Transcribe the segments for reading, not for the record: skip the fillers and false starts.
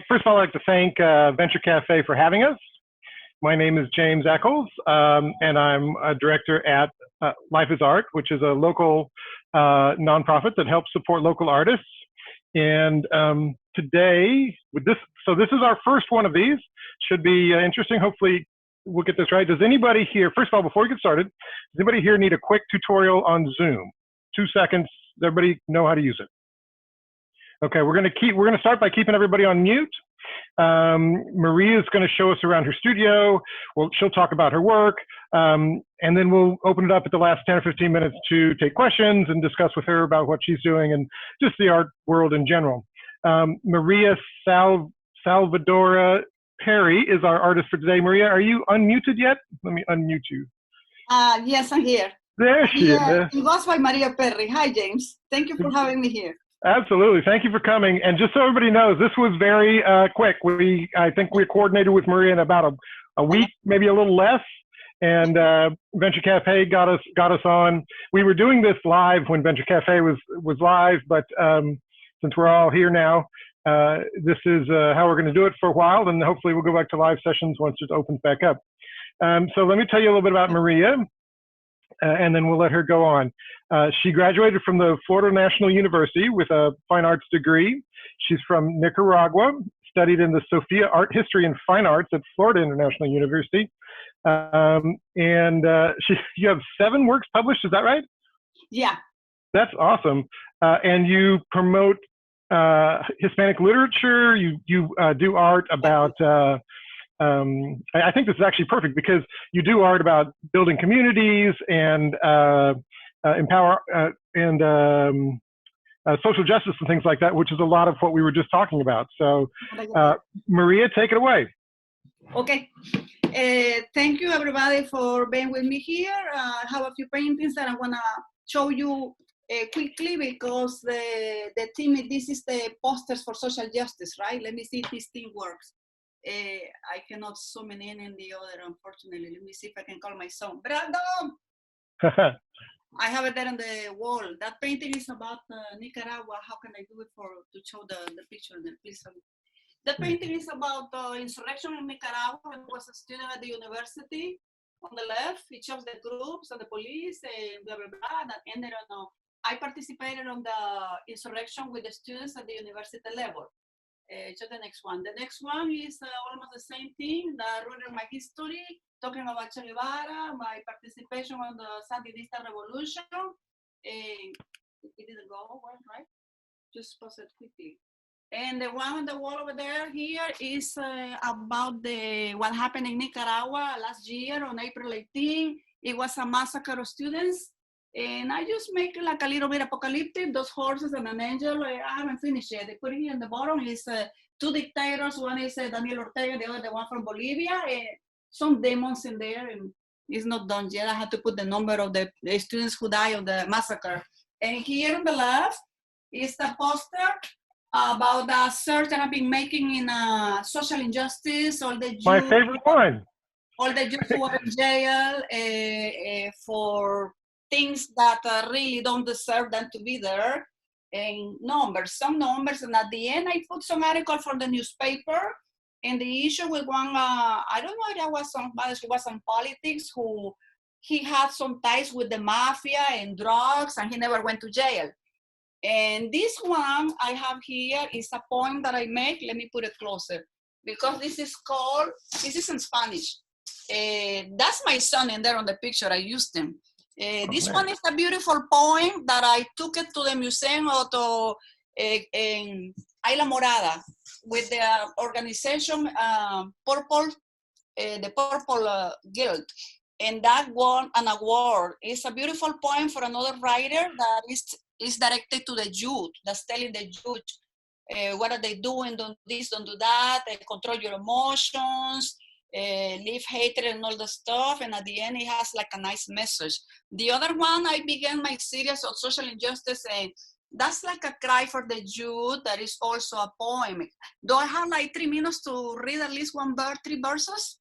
first of all, I'd like to thank Venture Cafe for having us. My name is James Eccles, and I'm a director at Life is Art, which is a local nonprofit that helps support local artists. And today, so this is our first one of these. Should be interesting. Hopefully, we'll get this right. Does anybody here, first of all, before we get started, does anybody here need a quick tutorial on Zoom? 2 seconds. Does everybody know how to use it? Okay, we're gonna start by keeping everybody on mute. Maria is going to show us around her studio. She'll talk about her work, and then we'll open it up at the last 10 or 15 minutes to take questions and discuss with her about what she's doing and just the art world in general. Maria Salvadora Perry is our artist for today. Maria, are you unmuted yet? Let me unmute you. Yes, I'm here. There she is. It was by Maria Perry. Hi, James. Thank you for having me here. Absolutely. Thank you for coming. And just so everybody knows, this was very quick. I think we coordinated with Maria in about a week, maybe a little less. And Venture Cafe got us on. We were doing this live when Venture Cafe was live, but since we're all here now, this is how we're going to do it for a while. And hopefully we'll go back to live sessions once it opens back up. So let me tell you a little bit about Maria. And then we'll let her go on. She graduated from the Florida National University with a fine arts degree. She's from Nicaragua, studied in the Sophia Art History and Fine Arts at Florida International University. You have 7 works published, is that right? Yeah. That's awesome. And you promote Hispanic literature. You do art about I think this is actually perfect because you do art about building communities and empower and social justice and things like that, which is a lot of what we were just talking about. So, Maria, take it away. Okay. Thank you, everybody, for being with me here. I have a few paintings that I want to show you quickly because the theme, this is the posters for social justice, right? Let me see if this thing works. I cannot zoom in the other, unfortunately. Let me see if I can call my son. Brandon! I have it there on the wall. That painting is about Nicaragua. How can I do it to show the picture there, please? The painting is about insurrection in Nicaragua. I was a student at the university. On the left, it shows the groups and the police and blah, blah, blah. That ended on, I participated on the insurrection with the students at the university level. To the next one. The next one is almost the same thing, that wrote my history, talking about Che Guevara, my participation on the Sandinista revolution. It didn't go well, right? Just pause it quickly. And the one on the wall over there here is about what happened in Nicaragua last year on April 18. It was a massacre of students. And I just make it like a little bit apocalyptic, those horses and an angel. I haven't finished yet. They put it here in the bottom. It's 2 dictators. One is Daniel Ortega, the other the one from Bolivia. Some demons in there, and it's not done yet. I had to put the number of the students who died of the massacre. And here on the left is the poster about the search that I've been making in social injustice. All the Jews, my favorite one. All the Jews who are in jail for things that really don't deserve them to be there, and some numbers, and at the end I put some article for the newspaper, and the issue with one, I don't know if that was somebody who was in politics, who he had some ties with the mafia and drugs, and he never went to jail. And this one I have here is a poem that I make. Let me put it closer, because this is in Spanish. That's my son in there on the picture. I used him. This one is a beautiful poem that I took it to the museum in Isla Morada with the organization the Purple Guild. And that won an award. It's a beautiful poem for another writer that is directed to the youth, that's telling the youth what are they doing, don't this, don't do that, control your emotions, leave hatred and all the stuff, and at the end it has like a nice message. The other one, I began my series of social injustice, and that's like a cry for the youth. That is also a poem. Do I have like 3 minutes to read at least 3 verses?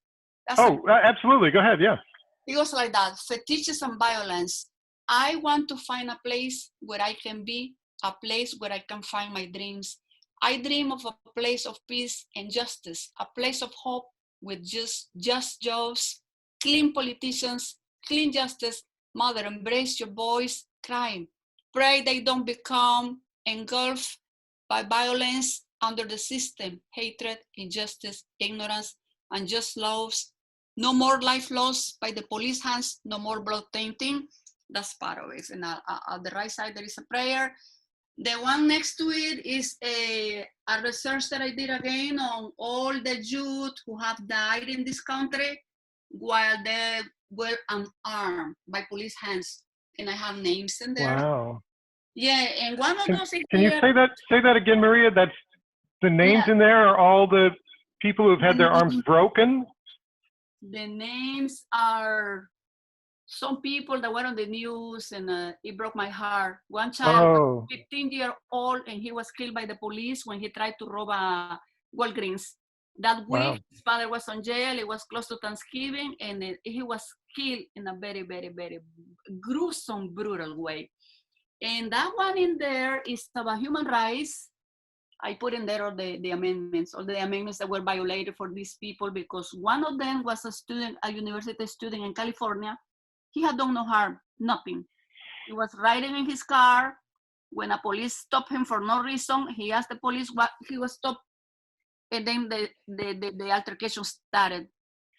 Absolutely, go ahead. Yeah, it goes like that. Fetiches and violence. I want to find a place where I can be, a place where I can find my dreams. I dream of a place of peace and justice, a place of hope with just jobs, clean politicians, clean justice. Mother, embrace your boys crying. Pray they don't become engulfed by violence under the system, hatred, injustice, ignorance, unjust laws. No more life lost by the police hands, no more blood tainting. That's part of it. And at the right side, there is a prayer. The one next to it is a research that I did again on all the youth who have died in this country while they were unarmed by police hands. And I have names in there. Wow. Yeah, and one of those is Can you here. say that again, Maria? That's the names in there are all the people who have had their arms broken? The names are some people that were on the news, and it broke my heart. One child, 15-year-old, and he was killed by the police when he tried to rob a Walgreens. That week, his father was on jail. It was close to Thanksgiving, and he was killed in a very, very, very gruesome, brutal way. And that one in there is about human rights. I put in there all the amendments that were violated for these people, because one of them was a university student in California. He had done no harm, nothing. He was riding in his car. When a police stopped him for no reason, he asked the police why he was stopped. And then the altercation started.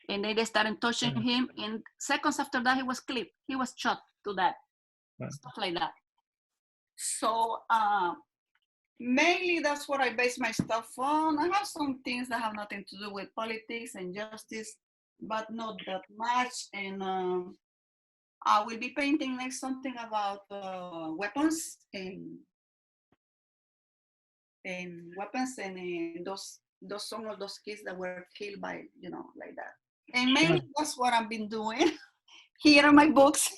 And then they started touching him. And seconds after that, he was clipped. He was shot to death. Stuff like that. So mainly that's what I base my stuff on. I have some things that have nothing to do with politics and justice, but not that much. And I will be painting next something about weapons and those some of those kids that were killed by, like that. And mainly that's what I've been doing. Here are my books.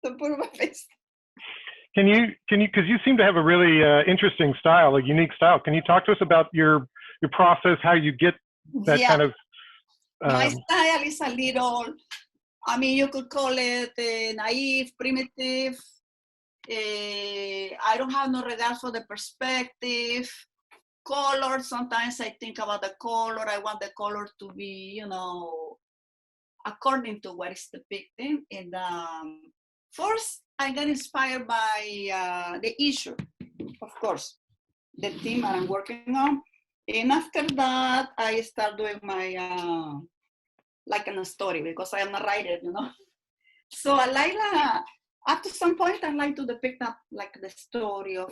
To put on my face. Can you, because you seem to have a really interesting style, a unique style. Can you talk to us about your process, how you get that kind of? My style is a little, you could call it naive, primitive. I don't have no regard for the perspective. Color, sometimes I think about the color. I want the color to be, according to what is depicting. And first, I got inspired by the issue, of course, the theme that I'm working on. And after that, I start doing my, like in a story, because I am a writer, So I like, up to some point, I like to depict up like the story of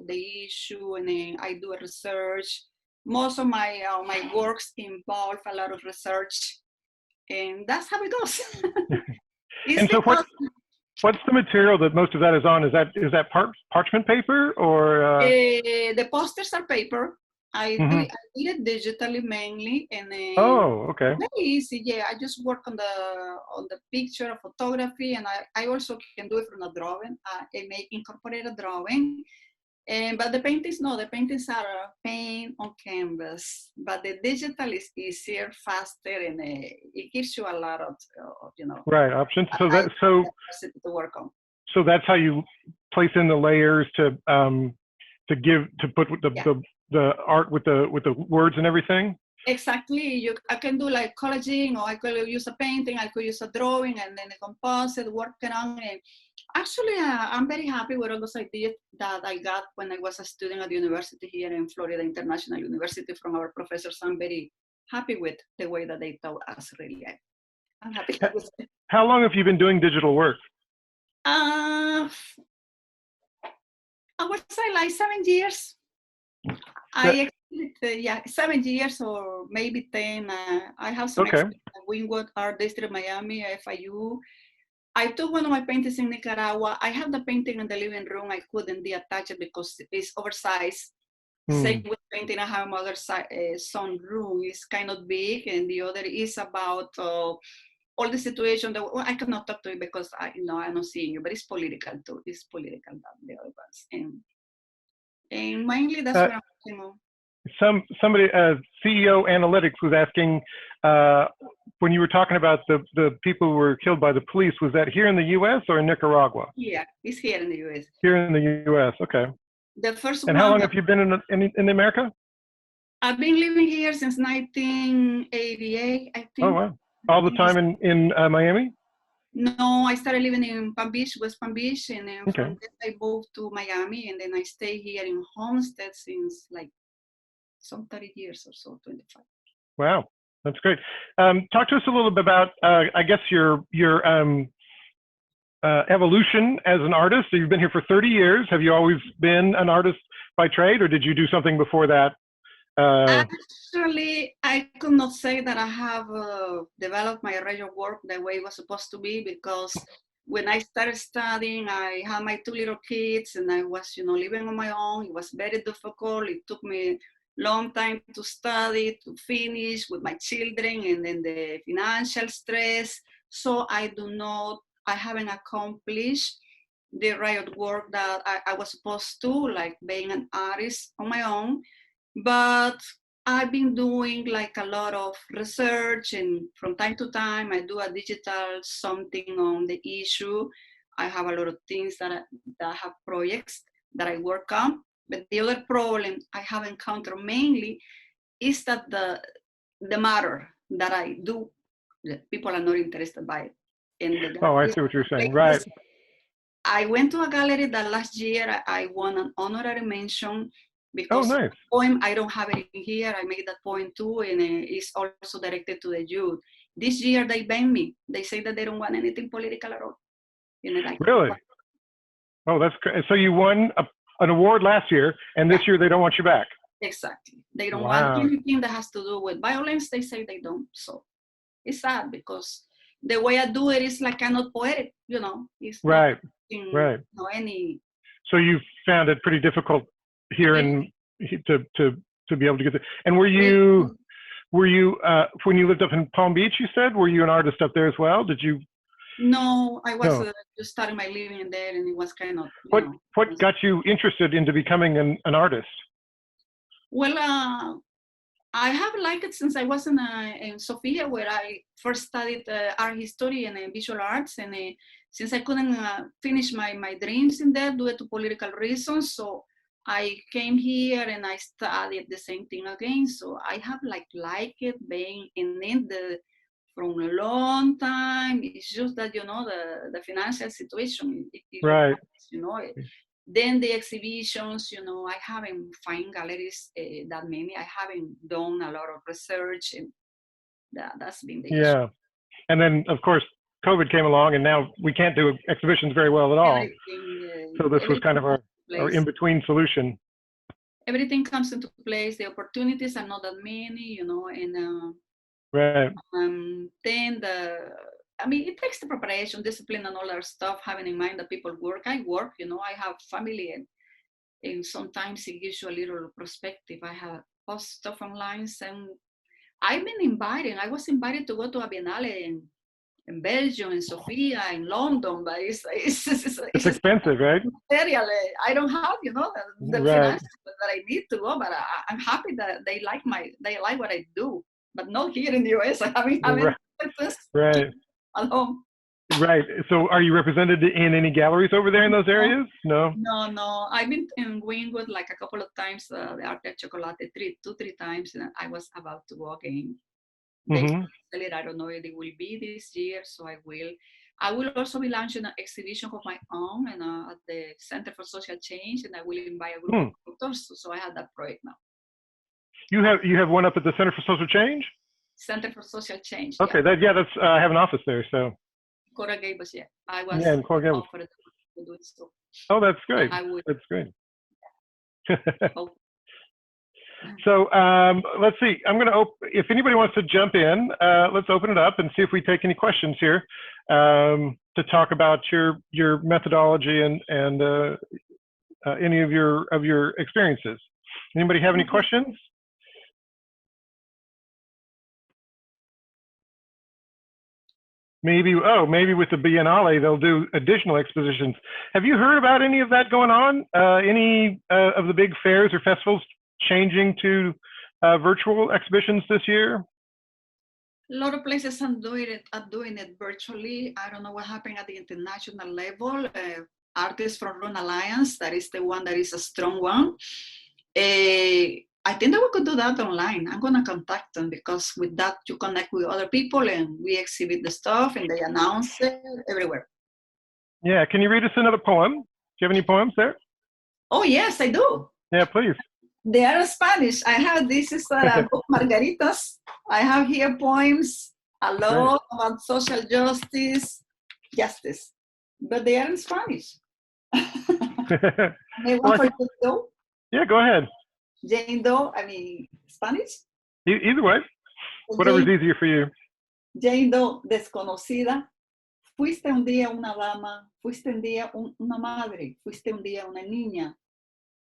the issue, and then I do a research. Most of my works involve a lot of research, and that's how it goes. And so what's the material that most of that is on? Is that parchment paper or? The posters are paper. I did it digitally mainly, and okay. very easy. Yeah, I just work on the picture, photography, and I also can do it from a drawing. I may incorporate a drawing, but the paintings are paint on canvas. But the digital is easier, faster, and it gives you a lot of right options. So to work on. So that's how you place in the layers to put the art with the words and everything. Exactly. I can do like collaging, or I could use a painting, I could use a drawing, and then a composite, working on it. Actually, I'm very happy with all those ideas that I got when I was a student at the university here in Florida International University from our professors. I'm very happy with the way that they taught us, really. I'm happy with it. How long have you been doing digital work? I would say like 7 years. 7 years or maybe 10. I have some experience in Wynwood Art District, Miami, FIU. I took one of my paintings in Nicaragua. I have the painting in the living room. I couldn't detach it because it's oversized. Same with painting. I have another son room. It's kind of big, and the other is about all the situation that I cannot talk to you because I'm not seeing you, but it's political too. It's political, the other ones. And mainly that's what I'm working on. Somebody, CEO Analytics was asking, when you were talking about the people who were killed by the police, was that here in the U.S. or in Nicaragua? Yeah, it's here in the U.S. Here in the U.S. Okay. The first And how one long that have you been in America? I've been living here since 1988, I Oh, think. wow. All I the think time in Miami? no, I started living in Palm Beach, West Palm Beach, and then Okay. from there I moved to Miami, and then I stay here in Homestead since like some 30 years or so, 25. Wow. That's great. Talk to us a little bit about, I guess, your evolution as an artist. So you've been here for 30 years. Have you always been an artist by trade, or did you do something before that? Actually, I could not say that I have developed my array of work the way it was supposed to be, because when I started studying, I had my two little kids and I was, living on my own. It was very difficult. It took me long time to study, to finish with my children, and then the financial stress. So I haven't accomplished the riot work that I was supposed to, like being an artist on my own. But I've been doing like a lot of research, and from time to time I do a digital something on the issue. I have a lot of things that have projects that I work on. But the other problem I have encountered mainly is that the matter that I do, people are not interested by it. And the Oh, I galleries, see what you're saying. Right. places, I went to a gallery that last year I won an honorary mention Oh, because nice. poem, I don't have it in here. I made that poem too, and it's also directed to the youth. This year they banned me. They say that they don't want anything political at all. Really? Oh, that's great. So you won an award last year, and this year they don't want you back. Exactly. They don't want Wow. anything that has to do with violence. They say they don't. So it's sad because the way I do it is like kind of poetic, It's Right. not Right. any. So you found it pretty difficult here to be able to get there. And were you when you lived up in Palm Beach, you said, were you an artist up there as well? Did you? No, I was No. just starting my living there, and it was kind of, What got you interested into becoming an artist? Well, I have liked it since I was in Sofia, where I first studied art history and visual arts. And since I couldn't finish my dreams in there due to political reasons, so I came here and I studied the same thing again. So I have liked it, being in it from a long time. It's just that, the financial situation, Right. then the exhibitions, I haven't found galleries that many. I haven't done a lot of research, and that's been the issue. Yeah. And then, of course, COVID came along, and now we can't do exhibitions very well at all. So this was kind of our in-between solution. Everything comes into place. The opportunities are not that many, and right. Then it takes the preparation, discipline, and all that stuff, having in mind that people work. I work, I have family, and sometimes it gives you a little perspective. I have post stuff online, and I've been invited. I was invited to go to a biennale in Belgium, in Sofia, in London, but it's expensive, right? Material. I don't have, the right. finances that I need to go, but I'm happy that they like what I do, but not here in the US. I haven't right. at home. Right. So are you represented in any galleries over there in those areas? No. No. I've been in Wingwood like a couple of times, the Arte Chocolate, 2-3 times, and I was about to go again. I don't know if it will be this year, so I will. I will also be launching an exhibition of my own and at the Center for Social Change, and I will invite a group of doctors. So I have that project now. You have one up at the Center for Social Change? Center for Social Change. Okay, that's I have an office there, so. Cora Gables, yeah. I was in Cora Gables. offered to do it, so. Oh, that's great. That's great. So let's see. I'm going to if anybody wants to jump in, let's open it up and see if we take any questions here to talk about your methodology and any of your experiences. Anybody have any questions? Maybe with the Biennale they'll do additional expositions. Have you heard about any of that going on? Any of the big fairs or festivals changing to virtual exhibitions this year? A lot of places are doing it virtually. I don't know what happened at the international level. artist from Rhone Alliance. That is the one that is a strong one. I think that we could do that online. I'm going to contact them because with that you connect with other people and we exhibit the stuff and they announce it everywhere. Yeah, can you read us another poem? Do you have any poems there? Oh, yes, I do. Yeah, please. They are Spanish. I have, this is a book, Margaritas. I have here poems, a lot about social justice, but they are in Spanish. May one for Jane Doe? Yeah, go ahead. Jane Doe, Spanish? Either way, whatever's easier for you. Jane Doe, desconocida. Fuiste un día una dama, fuiste un día una madre, fuiste un día una niña,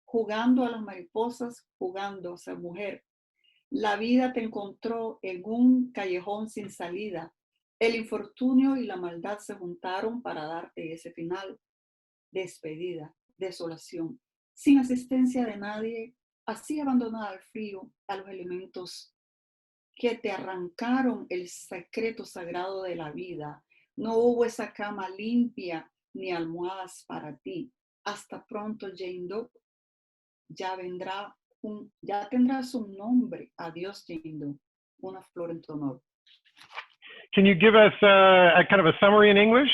jugando a las mariposas, jugando a ser mujer. La vida te encontró en un callejón sin salida. El infortunio y la maldad se juntaron para darte ese final. Despedida, desolación, sin asistencia de nadie, así abandonada al frío, a los elementos que te arrancaron el secreto sagrado de la vida. No hubo esa cama limpia ni almohadas para ti. Hasta pronto, Jane Doe. Ya tendrás un nombre. Adiós, Jane Doe. Una flor en tu honor. Can you give us a kind of a summary in English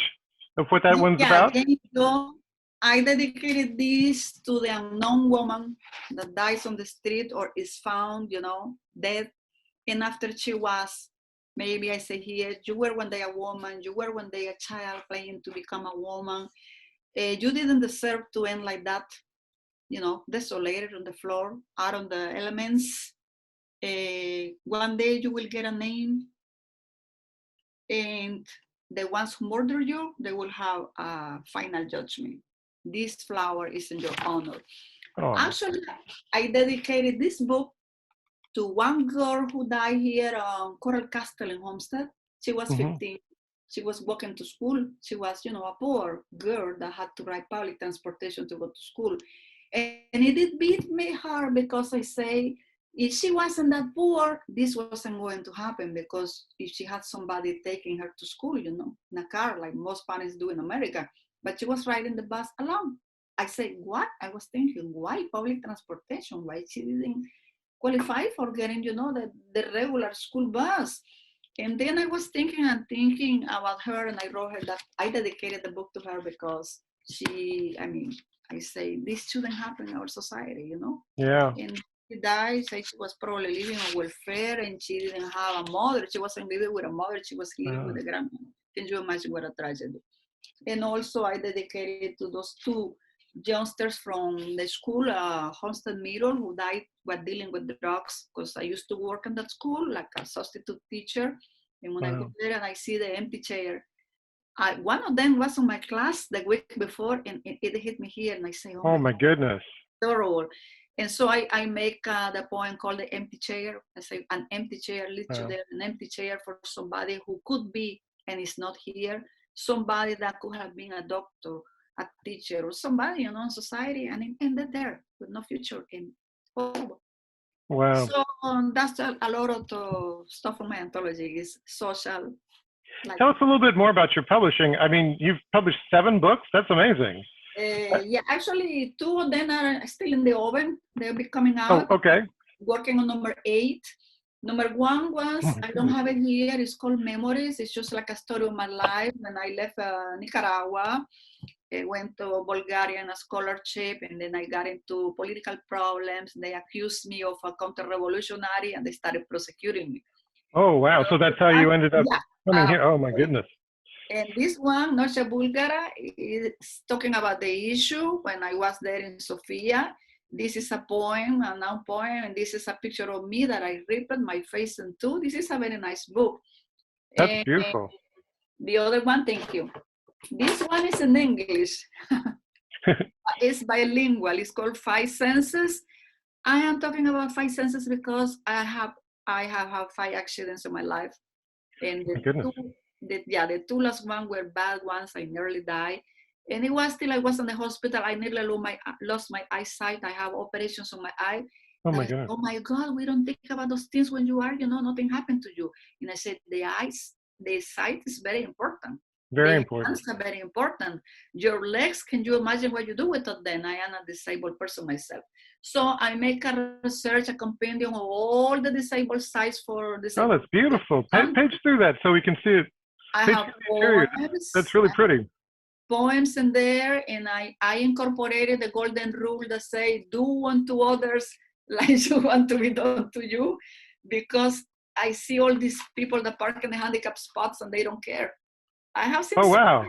of what that one's about? Jane Doe. I dedicated this to the unknown woman that dies on the street or is found, dead. And after she was, maybe I say here, you were one day a woman, you were one day a child playing to become a woman. You didn't deserve to end like that, desolated on the floor, out on the elements. One day you will get a name, and the ones who murder you, they will have a final judgment. This flower is in your honor. Oh. Actually, I dedicated this book to one girl who died here on Coral Castle in Homestead. She was 15. She was walking to school. She was, a poor girl that had to ride public transportation to go to school. And it did beat me hard because I say, if she wasn't that poor, this wasn't going to happen, because if she had somebody taking her to school, in a car, like most parents do in America, but she was riding the bus alone. I said, what? I was thinking, why public transportation? Why she didn't qualify for getting, the regular school bus? And then I was thinking about her, and I wrote her that I dedicated the book to her because I say this shouldn't happen in our society, Yeah. And she died. She was probably living on welfare, and she didn't have a mother. She wasn't living with a mother. She was living with a grandmother. Can you imagine what a tragedy? And also I dedicated to those two youngsters from the school, Homestead Middle, who died while dealing with drugs, because I used to work in that school like a substitute teacher. And when I go there and I see the empty chair, one of them was in my class the week before, and it hit me here, and I say, oh my goodness. Horrible. And so I make the poem called The Empty Chair. I say, an empty chair leads you there, an empty chair for somebody who could be and is not here, somebody that could have been a doctor, a teacher, or somebody, in society, and it ended there with no future. And horrible. Wow. So that's a lot of the stuff from my anthology is social. Tell us a little bit more about your publishing. You've published 7 books. That's amazing. Yeah, actually 2 of them are still in the oven. They'll be coming out. Oh, okay. Working on number 8. Number 1 was, I don't have it here, it's called Memories. It's just like a story of my life. When I left Nicaragua, I went to Bulgaria on a scholarship, and then I got into political problems. They accused me of a counter-revolutionary, and they started prosecuting me. Oh, wow. So that's how you ended up coming here. Oh, my goodness. And this one, Noche Bulgara, is talking about the issue when I was there in Sofia. This is a poem, a noun poem, and this is a picture of me that I ripped my face into. This is a very nice book. That's beautiful. The other one, thank you. This one is in English. It's bilingual. It's called 5 Senses. I am talking about 5 senses because I have had 5 accidents in my life. And the 2 last ones were bad ones. I nearly died. And it was till I was in the hospital. I nearly lost my eyesight. I have operations on my eye. Oh my God. Oh my God, we don't think about those things when you are, nothing happened to you. And I said, the sight is very important. Very important. Hands are very important. Your legs, can you imagine what you do without them? I am a disabled person myself. So I make a research, a compendium of all the disabled sites for Oh, disabled that's beautiful. people. Page through that so we can see it. I Page have through the interior. That's really pretty. poems in there, and I incorporated the golden rule that say, do unto others like you want to be done to you, because I see all these people that park in the handicap spots and they don't care. I have seen Oh, wow.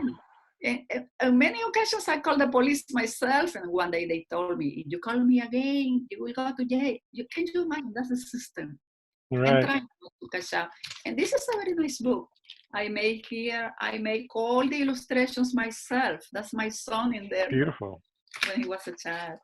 on many occasions I called the police myself, and one day they told me, if you call me again, you will go to jail. Can you imagine? That's the system. Right. And trying to catch up. And this is a very nice book. I make all the illustrations myself. That's my son in there. Beautiful. When he was a child.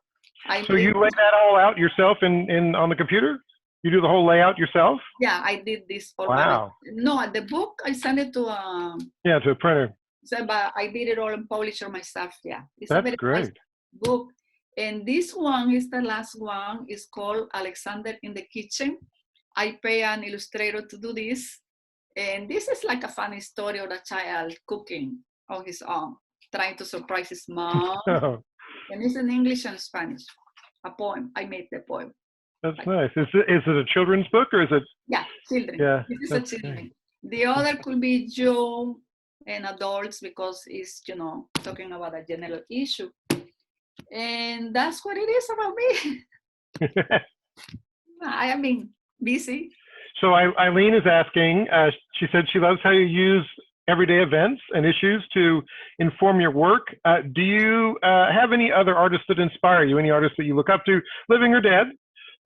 So you lay that all out yourself in on the computer? You do the whole layout yourself? Yeah, I did this all wow. No, the book I sent it to to a printer. So, but I did it all in publisher myself. Yeah, it's That's a very great. nice book. And this one is the last one. It's called Alexander in the Kitchen. I pay an illustrator to do this. And this is like a funny story of a child cooking on his own, trying to surprise his mom. Oh. And it's in English and Spanish. A poem. I made the poem. That's nice. Is it a children's book or is it? Yeah, children. Yeah. This is a children. The other could be young and adults because it's, talking about a general issue. And that's what it is about me. I have been busy. So Eileen is asking, she said she loves how you use everyday events and issues to inform your work. Do you have any other artists that inspire you? Any artists that you look up to, living or dead,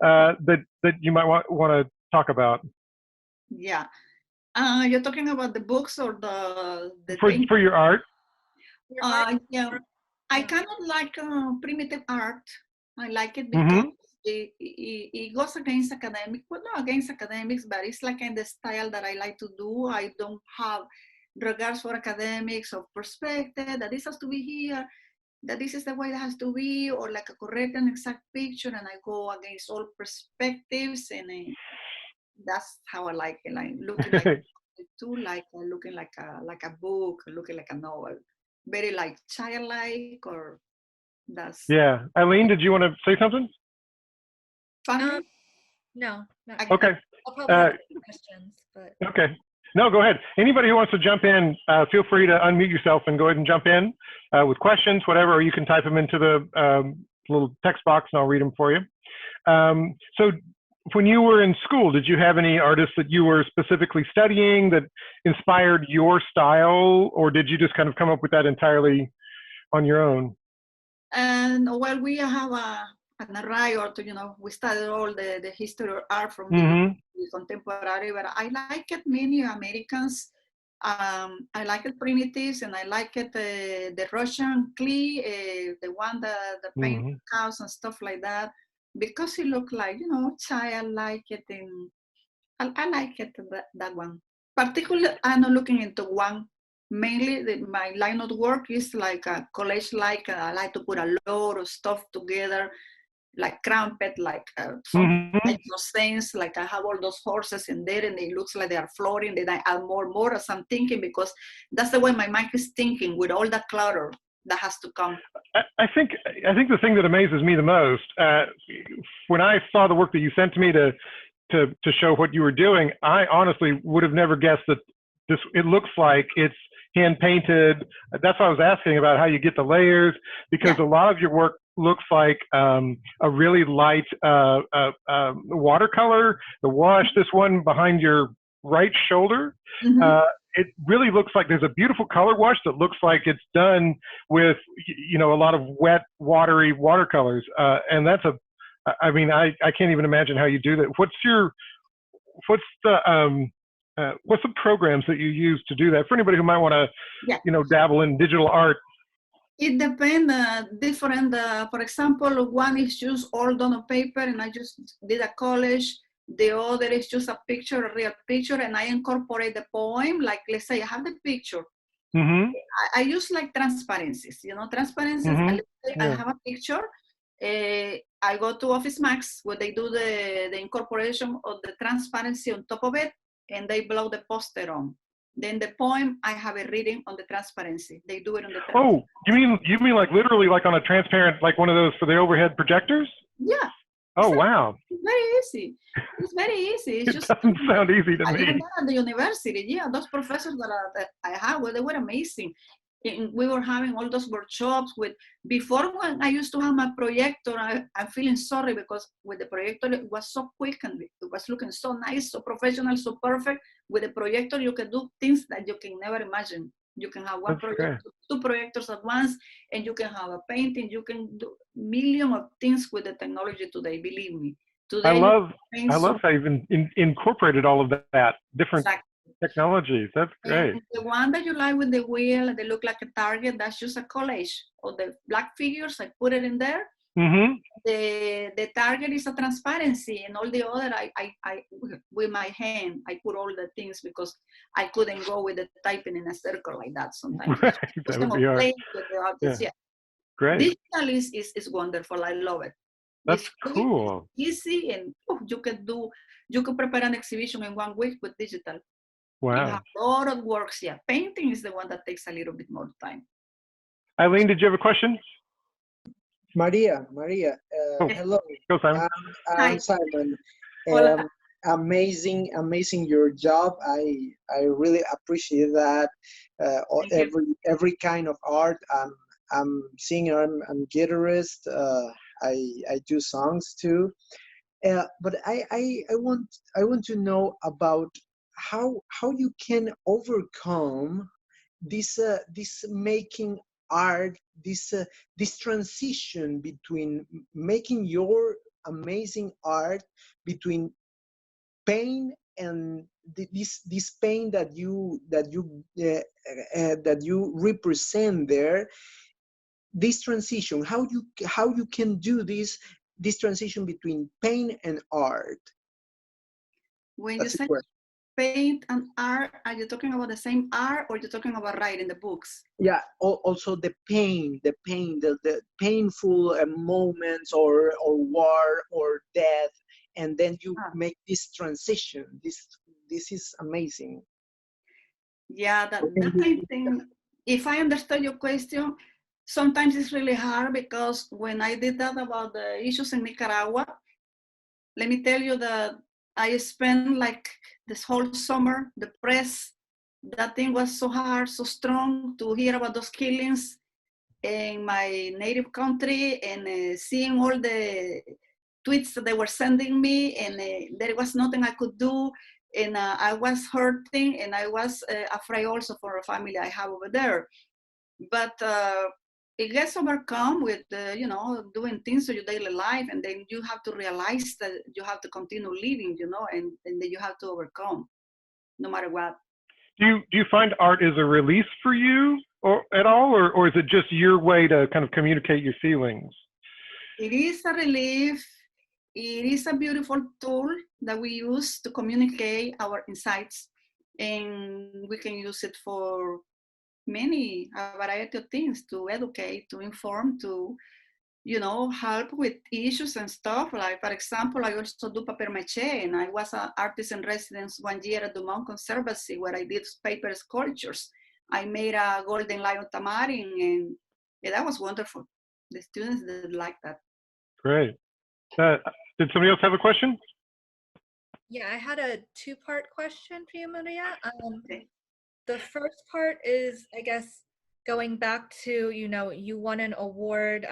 that you might want to talk about? Yeah. You're talking about the books or the for your art? Yeah. I cannot like primitive art. I like it because it goes against academics. Well, not against academics, but it's like in the style that I like to do. I don't have regards for academics or perspective that this has to be here, that this is the way it has to be, or like a correct and exact picture, and I go against all perspectives, and that's how I like it. Like looking like looking like a book, looking like a novel, very like childlike, or that's. Yeah, Eileen, did you want to say something? No. Okay. I'll probably have questions, but. Okay. No, go ahead. Anybody who wants to jump in, feel free to unmute yourself and go ahead and jump in with questions, whatever, or you can type them into the little text box and I'll read them for you. So when you were in school, did you have any artists that you were specifically studying that inspired your style, or did you just kind of come up with that entirely on your own? And well, we have an array, or we studied all the history of art from the contemporary, but I like it many Americans. I like it primitives, and I like it the Russian clay, the one that paint cows and stuff like that, because it looked like child like it, and I like it that one. Particularly, I'm not looking into one. Mainly, my line of work is like a college. Like I like to put a lot of stuff together, like crumpet, like some like those things. Like I have all those horses in there, and it looks like they are floating. Then I add more as I'm thinking, because that's the way my mind is thinking with all that clutter that has to come. I think the thing that amazes me the most, when I saw the work that you sent to me to show what you were doing, I honestly would have never guessed that it looks like it's hand painted. That's why I was asking about how you get the layers, because a lot of your work looks like a really light watercolor. The wash, this one behind your right shoulder, it really looks like there's a beautiful color wash that looks like it's done with a lot of wet, watery watercolors, and that's I mean, I can't even imagine how you do that. What's the programs that you use to do that, for anybody who might want to dabble in digital art? It depends, different, for example, one is just all done on paper, and I just did a collage. The other is just a picture, a real picture, and I incorporate the poem. Like, let's say I have the picture. I use like transparencies, transparencies. I have a picture. I go to Office Max, where they do the incorporation of the transparency on top of it, and they blow the poster on. Then the poem, I have it written on the transparency. They do it on the Oh, you mean like literally like on a transparent, like one of those for the overhead projectors? Yeah. Oh, wow. It's very easy. It's very easy. It's It just doesn't sound easy to I me. learned that at the university. Yeah, those professors that I had, well, they were amazing. And we were having all those workshops with, before when I used to have my projector, I'm feeling sorry because with the projector, it was so quick and it was looking so nice, so professional, so perfect. With the projector, you can do things that you can never imagine. You can have one That's projector, great. two projectors at once, and you can have a painting. You can do million of things with the technology today, believe me. I Today, you love can paint so how you've incorporated all of that, different exactly. technologies. That's great. And the one that you like with the wheel, they look like a target, that's just a collage of the black figures. I put it in there. Mm-hmm. The target is a transparency, and all the other, I with my hand, I put all the things because I couldn't go with the typing in a circle like that sometimes. Right. Just That would be hard. play with the objects. Yeah. Great. Digital is wonderful. I love it. That's It's quick, cool. it's easy, and you can prepare an exhibition in 1 week with digital. You Wow. have a lot of works. Yeah, painting is the one that takes a little bit more time. Eileen, did you have a question? Maria, Oh. hello. Go, Simon. Hi. I'm Simon. Hola. Amazing your job. I really appreciate that. Thank you. Every kind of art. I'm singer. I'm guitarist. I do songs too. But I want to know about how you can overcome this making art, this transition between making your amazing art, between pain and this pain that you represent there. This transition, how you can do this transition between pain and art. When That's you the say question. paint and art, are you talking about the same art or you're talking about writing the books? Yeah, also the pain, the painful moments or war or death, and then you make this transition. This is amazing. Yeah, that kind of thing. If I understand your question, sometimes it's really hard because when I did that about the issues in Nicaragua, let me tell you that I spent like this whole summer depressed. That thing was so hard, so strong to hear about those killings in my native country and seeing all the tweets that they were sending me, and there was nothing I could do. And I was hurting, and I was afraid also for a family I have over there. But it gets overcome with, doing things in your daily life, and then you have to realize that you have to continue living, and then you have to overcome, no matter what. Do you find art is a release for you or at all, or is it just your way to kind of communicate your feelings? It is a relief. It is a beautiful tool that we use to communicate our insights, and we can use it for a variety of things, to educate, to inform, to help with issues and stuff. Like, for example, I also do paper mache, and I was an artist in residence 1 year at the Mount Conservancy where I did paper sculptures. I made a golden lion tamarin, and that was wonderful. The students did like that. Great. Did somebody else have a question? Yeah, I had a two-part question for you, Maria. Okay. The first part is, I guess, going back to, you won an award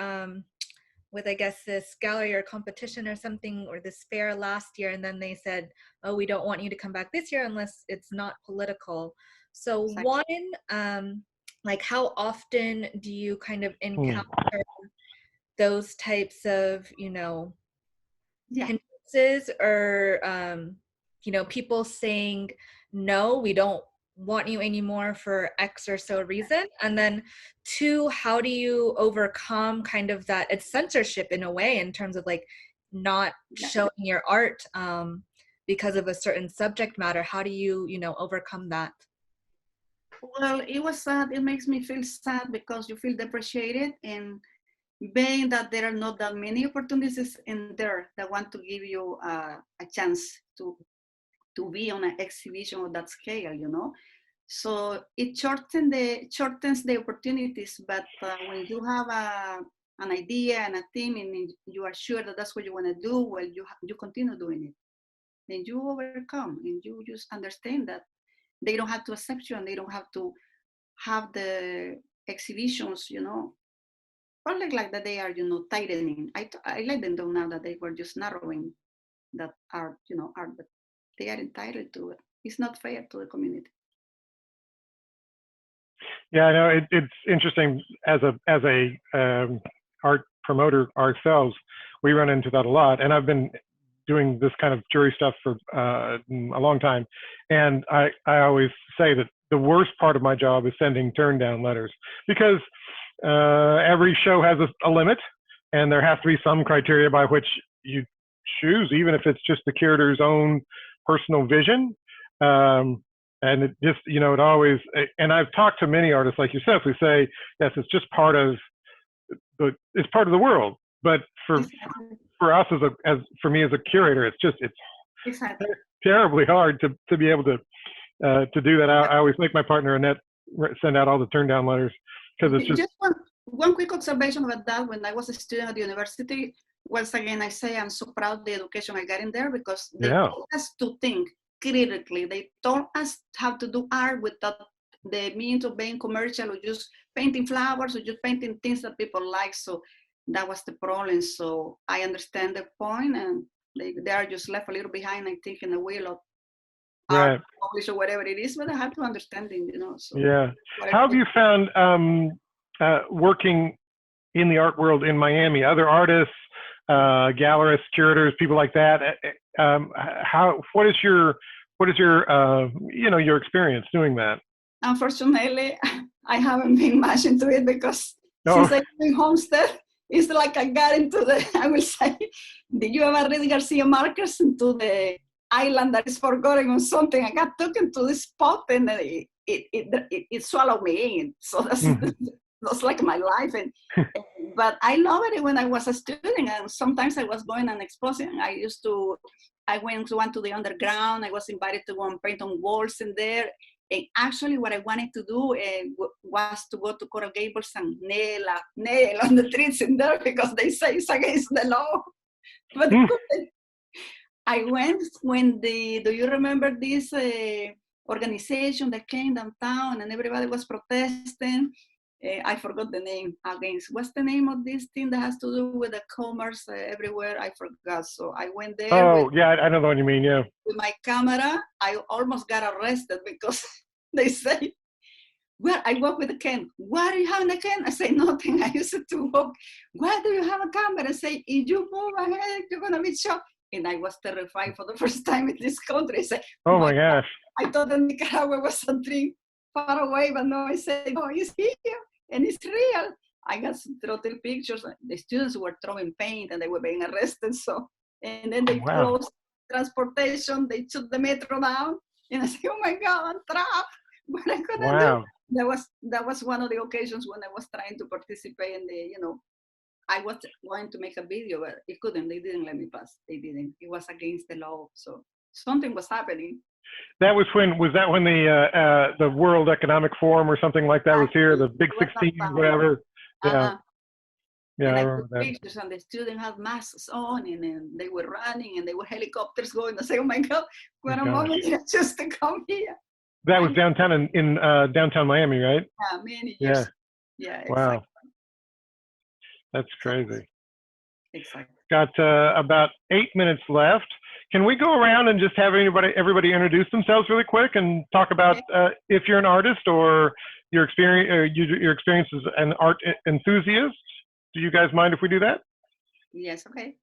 with, I guess, this gallery or competition or something, or this fair last year, and then they said, oh, we don't want you to come back this year unless it's not political. So Exactly. one, like how often do you kind of encounter those types of, hindrances or, people saying, no, we don't want you anymore for X or so reason? And then two, how do you overcome kind of that, it's censorship in a way in terms of like not showing your art because of a certain subject matter? How do you, overcome that? Well, it was sad. It makes me feel sad because you feel depreciated, and being that there are not that many opportunities in there that want to give you a chance to be on an exhibition of that scale, So it shortens the opportunities. But when you have an idea and a team, and you are sure that that's what you want to do, well, you continue doing it. Then you overcome, and you just understand that they don't have to accept you, and they don't have to have the exhibitions, or like that they are, tightening. I let them know now that they were just narrowing that art, art, but they are entitled to it. It's not fair to the community. Yeah, I know it's interesting as a art promoter ourselves. We run into that a lot, and I've been doing this kind of jury stuff for a long time, and I always say that the worst part of my job is sending turn down letters, because every show has a limit, and there has to be some criteria by which you choose, even if it's just the curator's own personal vision. And it just, it always, and I've talked to many artists like yourself who say, yes, it's just it's part of the world. But for us for me as a curator, it's terribly hard to be able to do that. I always make my partner Annette send out all the turn down letters, because it's just one quick observation about that. When I was a student at the university, once again, I say I'm so proud of the education I got in there, because they taught us to think critically. They taught us how to do art without the means of being commercial, or just painting flowers, or just painting things that people like. So that was the problem. So I understand the point, and they are just left a little behind, I think, in the wheel of art, publish, or whatever it is. But I have to understand it, So yeah. How have you found working in the art world in Miami? Other artists, gallerists, curators, people like that. What is your your experience doing that? Unfortunately, I haven't been much into it, because since I live in Homestead, it's like I got into I will say, did you ever read Garcia Marquez, into the island that is forgotten or something? I got taken to this spot, and it swallowed me in. So that's like my life. But I loved it when I was a student, and sometimes I was going and exposing. I went to the underground. I was invited to go and paint on walls in there. And actually, what I wanted to do was to go to Coral Gables and nail on the trees in there, because they say it's against the law. But I went when do you remember this organization that came downtown and everybody was protesting? I forgot the name against. What's the name of this thing that has to do with the commerce everywhere? I forgot. So I went there. Oh, yeah, I know the one you mean, yeah. With my camera, I almost got arrested, because they say, well, I walk with a can. Why do you have a can? I say, nothing. I used to walk. Why do you have a camera? I say, if you move ahead, you're going to be shot. And I was terrified for the first time in this country. I said, oh my gosh. I thought that Nicaragua was something far away, but no, I said, oh, it's here, and it's real. I got some throttle pictures. The students were throwing paint, and they were being arrested. So, and then they closed transportation. They took the metro down, and I said, oh my God, I'm trapped. What am I gonna do? That was one of the occasions when I was trying to participate in the, I was going to make a video, but it couldn't. They didn't let me pass. They didn't. It was against the law. So something was happening. Was that when the World Economic Forum or something like that was here? The Big 16, whatever. Yeah. Yeah, and I remember that. Pictures, and the students had masks on, and they were running, and there were helicopters going. I say, oh my God, what a moment just to come here. That was downtown in downtown Miami, right? Yeah, many years. Yeah. Wow. Exactly. That's crazy. Exactly. Got about 8 minutes left. Can we go around and just have everybody introduce themselves really quick and talk about if you're an artist or your experience as an art enthusiast? Do you guys mind if we do that? Yes. Okay.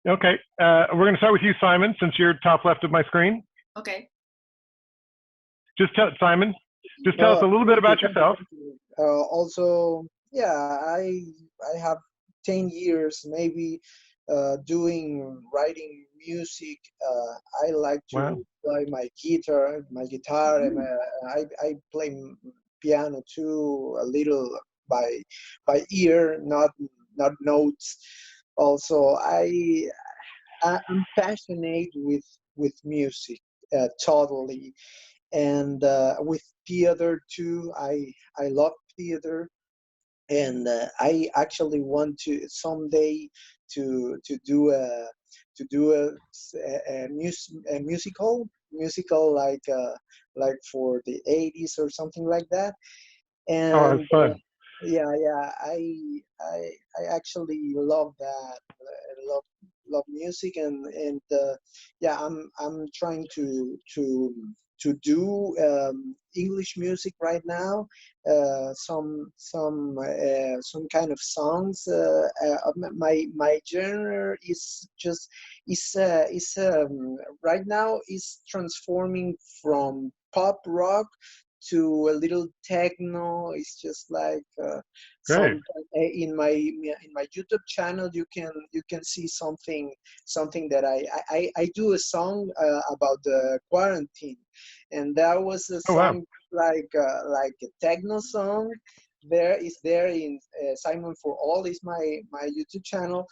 Okay. We're going to start with you, Simon, since you're top left of my screen. Okay. Simon, tell us a little bit about yourself. Also, yeah, I have 10 years maybe writing music. I like to play my guitar, and I play piano too, a little by ear, not notes. Also, I'm passionate with music totally, and with theater too. I love theater, and I actually want to someday to do a musical like for the 80s or something like that. Oh, it's And fun. yeah, I I actually love that. I love music, and yeah, I'm trying to do English music right now. Some kind of songs. My genre is right now is transforming from pop rock to a little techno. It's just like Great. some in my YouTube channel. You can see something that I do a song about the quarantine, and that was a Oh, wow. song like a techno song. There in Simon for All is my YouTube channel,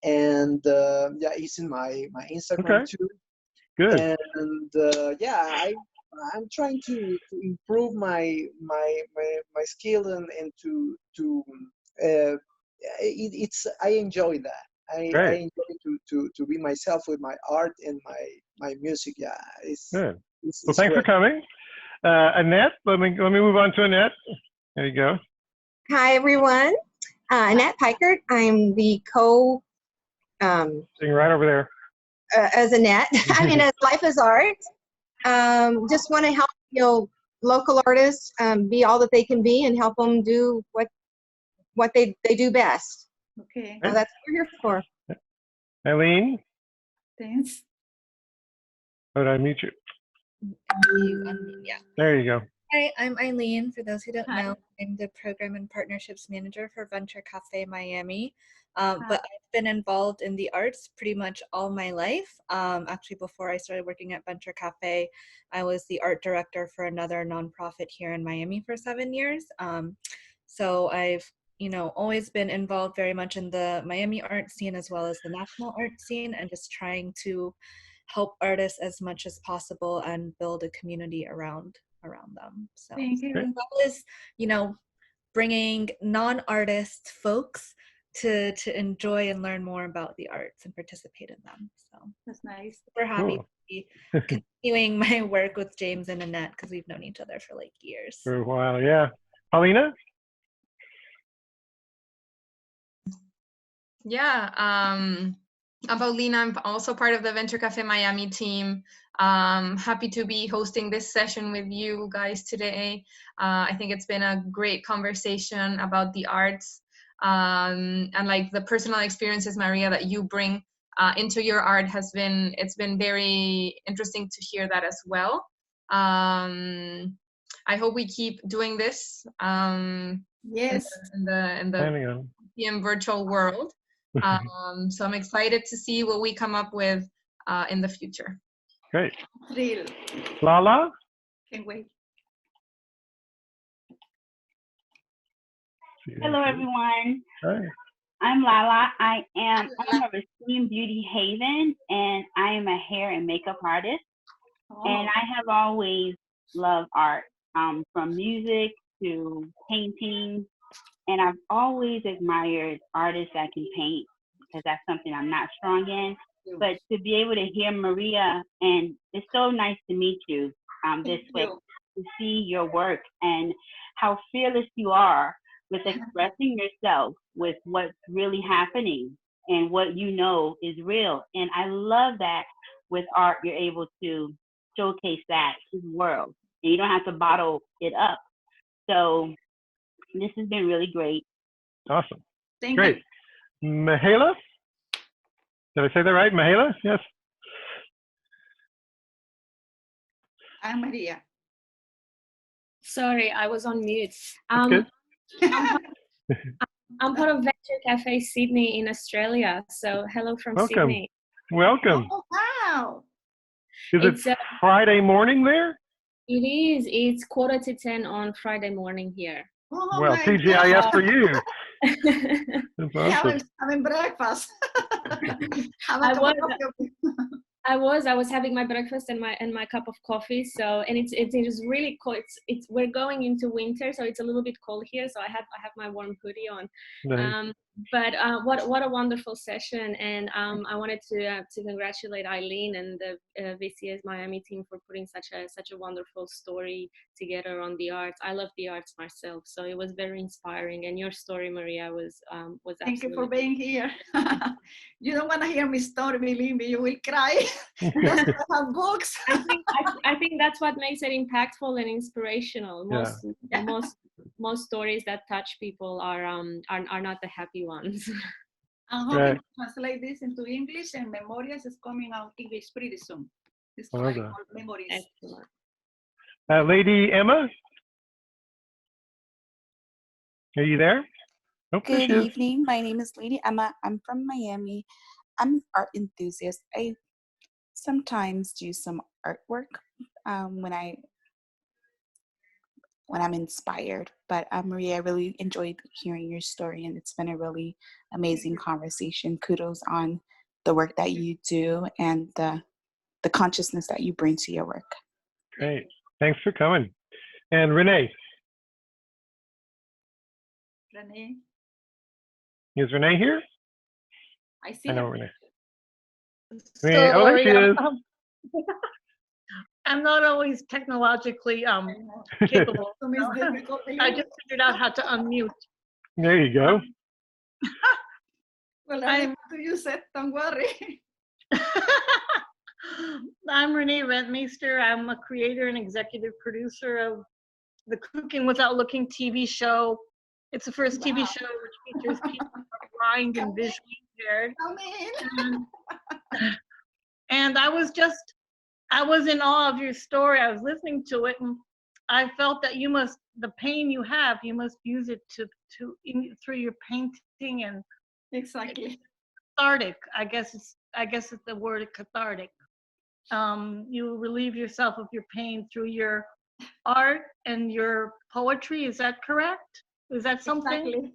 and yeah, it's in my Instagram Okay, too. good. And yeah, I'm trying to improve my skill, and uh, it's I enjoy that. I Great. enjoy to be myself with my art and my music. Yeah, Good. Well, it's thanks for great. coming. Annette, let me move on to Annette. There you go. Hi, everyone. Annette Pikert. I'm the Sitting right over there. as Annette. I mean, as Life is Art. Just want to help, local artists be all that they can be and help them do what they do best. Okay, So that's what we're here for. Eileen, thanks. how did I meet you? Yeah. There you go. Hi, I'm Eileen. For those who don't Hi. know, I'm the Program and Partnerships Manager for Venture Cafe Miami. Hi. But I've been involved in the arts pretty much all my life. Actually, before I started working at Venture Cafe, I was the art director for another nonprofit here in Miami for 7 years. So I've always been involved very much in the Miami art scene as well as the national art scene, and just trying to help artists as much as possible and build a community around them. So Thank you. the goal is, bringing non-artist folks to enjoy and learn more about the arts and participate in them. So That's nice. we're happy Cool. to be continuing my work with James and Annette because we've known each other for like years. For a while, yeah. Paulina? Yeah, I'm Paulina. I'm also part of the Venture Cafe Miami team. Happy to be hosting this session with you guys today. I think it's been a great conversation about the arts, and like the personal experiences, Maria, that you bring into your art it's been very interesting to hear that as well. I hope we keep doing this Yes. in the Planning on. virtual world. So I'm excited to see what we come up with in the future. Great. Thrill. Lala? Can't wait. Hello, everyone. Hi. I'm Lala. I am owner of Esteem Beauty Haven, and I am a hair and makeup artist. Oh, And I have always loved art, from music to painting. And I've always admired artists that can paint because that's something I'm not strong in. But to be able to hear Maria, and it's so nice to meet you this thank way, you. to see your work and how fearless you are with expressing yourself with what's really happening and what you know is real. And I love that with art, you're able to showcase that to the world. And you don't have to bottle it up. So this has been really great. Awesome. Thank Great. you. Mihaela? Did I say that right? Mihaela? Yes. I'm Maria. Sorry, I was on mute. That's good. I'm part of Venture Cafe Sydney in Australia. So hello from Welcome. Sydney. Welcome. Oh, wow. Is it It's Friday morning there? it is. It's 9:45 on Friday morning here. Oh, Well, my TGIF God. for you. That's awesome. Having breakfast. Having I a cup was of coffee. I was having my breakfast and my cup of coffee. So, and it is really cold. It's we're going into winter, so it's a little bit cold here. So I have my warm hoodie on. Nice. But what a wonderful session, and I wanted to congratulate Eileen and the VCS Miami team for putting such a wonderful story together on the arts. I love the arts myself, so it was very inspiring. And your story, Maria, was Thank you for absolutely being here. You don't want to hear my story, believe me, you will cry. That's why I have books. I think that's what makes it impactful and inspirational. Most stories that touch people are not the happy ones. I'm hoping to translate this into English, and Memorias is coming out English pretty soon. It's called Memories. Excellent. Lady Emma, are you there? Good evening. My name is Lady Emma. I'm from Miami. I'm an art enthusiast. I sometimes do some artwork when I'm inspired. But Maria, I really enjoyed hearing your story, and it's been a really amazing conversation. Kudos on the work that you do and the consciousness that you bring to your work. Great. Thanks for coming. And Renee. Renee. Is Renee here? I see. I know Renee. Sorry, oh, there she is. I'm not always technologically capable. I just figured out how to unmute. There you go. Well, I have to use it, don't worry. I'm Renee Rentmeester. I'm a creator and executive producer of the Cooking Without Looking TV show. It's the first TV show which features people who are blind and visually impaired. And I was in awe of your story. I was listening to it, and I felt that the pain you have, you must use it through your painting, and exactly cathartic. I guess it's the word cathartic. You relieve yourself of your pain through your art and your poetry. Is that correct? Is that something? Exactly.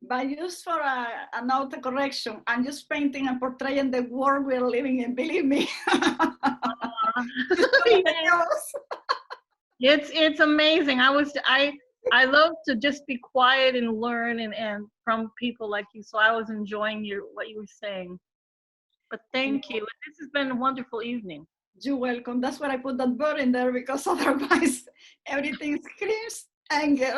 But just for a note of correction, I'm just painting and portraying the world we're living in, believe me. It's amazing. I love to just be quiet and learn and from people like you. So I was enjoying what you were saying. But thank you. This has been a wonderful evening. You're welcome. That's why I put that word in there, because otherwise everything screams anger.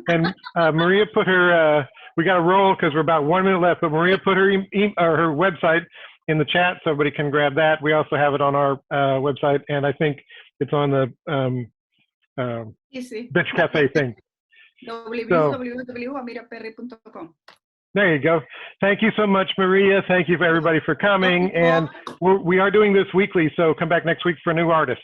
And Maria put her, we got to roll because we're about 1 minute left, but Maria put her her website in the chat so everybody can grab that. We also have it on our website, and I think it's on the Venture Cafe thing. www.amiraperry.com. There you go. Thank you so much, Maria. Thank you for everybody for coming. And we are doing this weekly, so come back next week for a new artist.